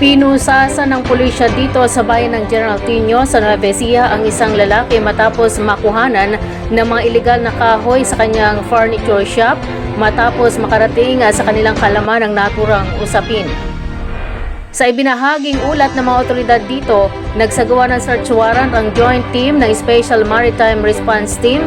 Pinusasan ng pulisya dito sa bayan ng General Triño sa Nueva Ecija ang isang lalaki matapos makuhanan ng mga iligal na kahoy sa kanyang furniture shop matapos makarating sa kanilang kalaman ng naturang usapin. Sa ibinahaging ulat ng mga otoridad dito, nagsagawa ng search warrant ang joint team ng Special Maritime Response Team,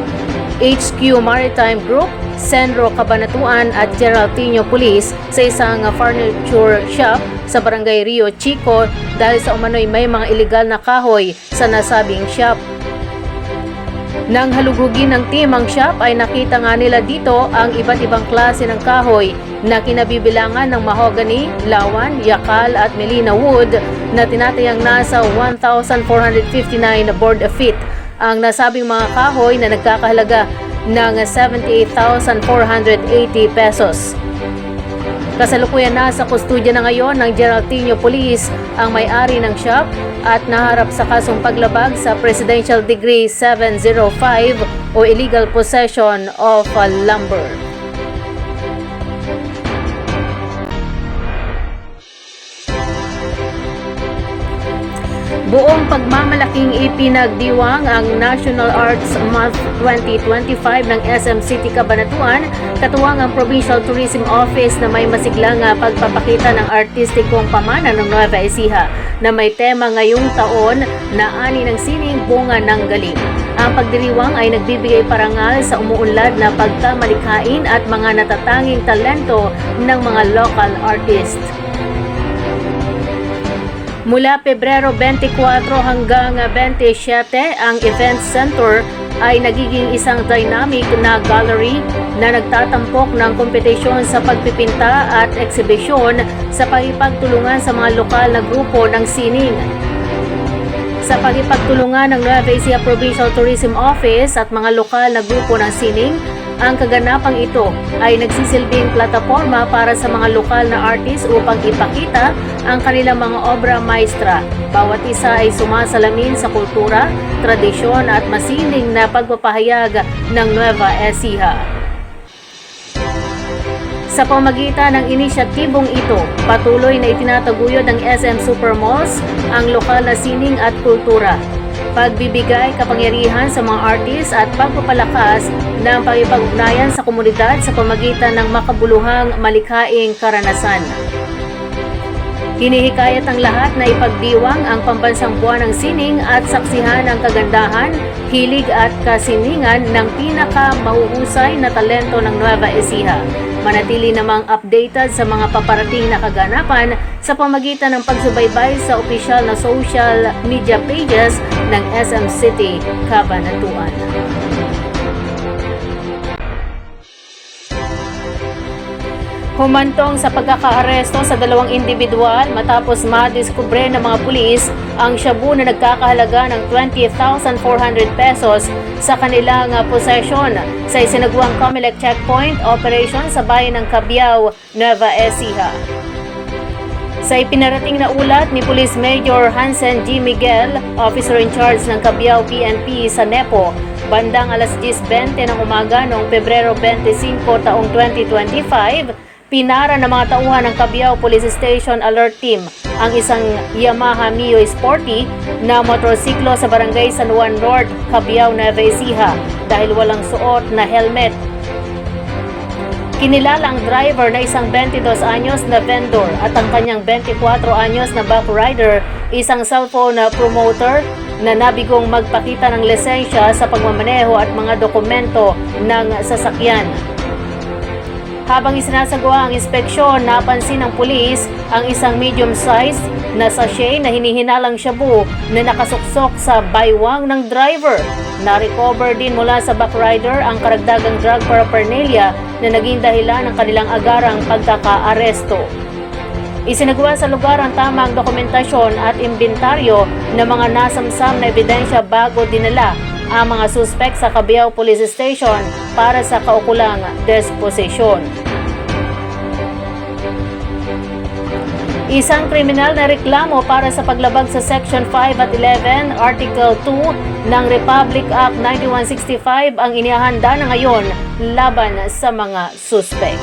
HQ Maritime Group, Centro Cabanatuan at General Triño Police sa isang furniture shop sa Barangay Rio Chico dahil sa umano'y may mga iligal na kahoy sa nasabing shop. Nang halugugin ng team ang shop ay nakita nga nila dito ang iba't ibang klase ng kahoy na kinabibilangan ng mahogany, lawan, yakal at melina wood na tinatayang nasa 1,459 board feet. Ang nasabing mga kahoy na nagkakahalaga ng 78,480 pesos. Kasalukuyan nasa kustudya na ngayon ng General Triño Police ang may-ari ng shop at naharap sa kasong paglabag sa Presidential Decree 705 o illegal possession of lumber. Buong pagmamalaking ipinagdiwang ang National Arts Month 2025 ng SM City Cabanatuan, katuwang ang Provincial Tourism Office na may masiglang pagpapakita ng artistikong pamana ng Nueva Ecija na may tema ngayong taon na ani ng sining bunga ng galing. Ang pagdiriwang ay nagbibigay parangal sa umuunlad na pagkamalikhain at mga natatanging talento ng mga local artists. Mula Pebrero 24 hanggang 27, ang Event Center ay nagiging isang dynamic na gallery na nagtatampok ng kompetisyon sa pagpipinta at eksibisyon sa pagipagtulungan sa mga lokal na grupo ng sining. Sa pagipagtulungan ng Nueva Ecija Provincial Tourism Office at mga lokal na grupo ng sining, ang kaganapang ito ay nagsisilbing plataforma para sa mga lokal na artist upang ipakita ang kanilang mga obra maestra. Bawat isa ay sumasalamin sa kultura, tradisyon at masining na pagpapahayag ng Nueva Ecija. Sa pamagitan ng inisyatibong ito, patuloy na itinataguyod ng SM Supermalls ang lokal na sining at kultura. Pagbibigay kapangyarihan sa mga artist at pagpapalakas ng pagpapag-ugnayan sa komunidad sa pamagitan ng makabuluhang malikhaing karanasan. Hinihikayat ang lahat na ipagdiwang ang pambansang buwan ng sining at saksihan ang kagandahan, hilig at kasiningan ng pinaka-mahuhusay na talento ng Nueva Ecija. Manatili namang updated sa mga paparating na kaganapan sa pamagitan ng pagsubaybay sa opisyal na social media pages ng SM City Cabanatuan. Humantong sa pagkakaaresto sa dalawang individual matapos madiskubre ng mga pulis ang shabu na nagkakahalaga ng 20,400 pesos sa kanilang posesyon sa isinagawang Comelec checkpoint operation sa bayan ng Cabiao, Nueva Ecija. Sa ipinarating na ulat ni Police Major Hansen G. Miguel, officer in charge ng Cabiao PNP sa NEPO, bandang alas 10:20 ng umaga noong Pebrero 25 taong 2025, pinara ng mga tauhan ng Cabiao Police Station Alert Team ang isang Yamaha Mio Sporty na motorsiklo sa Barangay San Juan North, Cabiao, Nueva Ecija dahil walang suot na helmet. Kinilala ang driver na isang 22 anyos na vendor at ang kanyang 24 anyos na back rider, isang cellphone na promoter na nabigong magpakita ng lisensya sa pagmamaneho at mga dokumento ng sasakyan. Habang isinasagawa ang inspeksyon, napansin ng pulis ang isang medium-sized na sachet na hinihinalang shabu na nakasuksok sa baywang ng driver. Na-recover din mula sa back rider ang karagdagang drug paraphernalia na naging dahilan ng kanilang agarang pagkakaaresto. Isinagawa sa lugar ang tamang dokumentasyon at imbentaryo ng mga nasamsam na ebidensya bago dinala ang mga suspek sa Cabiao Police Station para sa kaukulang disposisyon. Isang kriminal na reklamo para sa paglabag sa Section 5 at 11, Article 2 ng Republic Act 9165 ang inihanda na ngayon laban sa mga suspek.